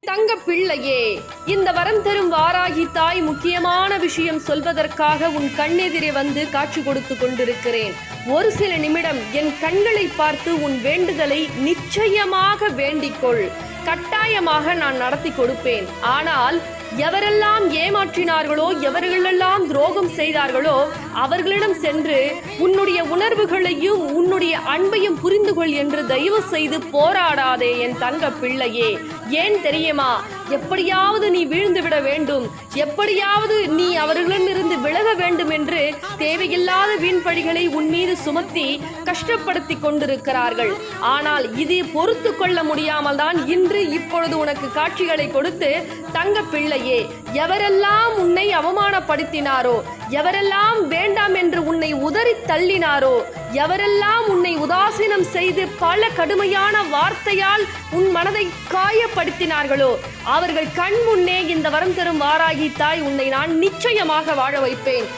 தங்க பிள்ளையே, இந்த வரம் தரும் வாராகி தாய் முக்கியமான விஷயம் சொல்வதற்காக உன் கண்ணெதிரே வந்து காட்சி கொடுத்து கொண்டிருக்கிறேன். ஒரு சில நிமிடம் என் கண்களை பார்த்து உன் வேண்டுதலை நிச்சயமாக வேண்டிக்கொள். கட்டாயமாக நான் நடத்தி கொடுப்பேன். ஆனால் எவரெல்லாம் ஏமாற்றினார்களோ, எவர்களெல்லாம் துரோகம் செய்தார்களோ அவர்களிடம் சென்று உன்னுடைய உணர்வுகளையும் உன்னுடைய அன்பையும் புரிந்து கொள் என்று தயவு செய்து போராடாதே என் தங்க பிள்ளையே. ஏன் தெரியுமா? எப்படியாவது நீ வீழ்ந்து விட வேண்டும், எப்படியாவது நீ அவர்களிடமிருந்து விலக வேண்டும் என்று தேவையில்லாத வீண்பழிகளை உன் மீது சுமத்தி கஷ்டப்படுத்தி கொண்டிருக்கிறார்கள். ஆனால் இதை பொறுத்து கொள்ள முடியாமல் தான் இப்பொழுது உனக்கு காட்சிகளை கொடுத்து, தங்க பிள்ளையே, எவரெல்லாம் உன்னை அவமானப்படுத்தினாரோ, எவரெல்லாம் வேண்டாம் என்று உன்னை உதறி தள்ளினாரோ, எவரெல்லாம் உன்னை உதாசீனம் செய்து பல கடுமையான வார்த்தையால் உன் மனதை காயப்படுத்தினார்களோ அவர்கள் கண் முன்னே இந்த வரம் தரும் வாராகி தாய் உன்னை நான் நிச்சயமாக வாழ வைப்பேன்.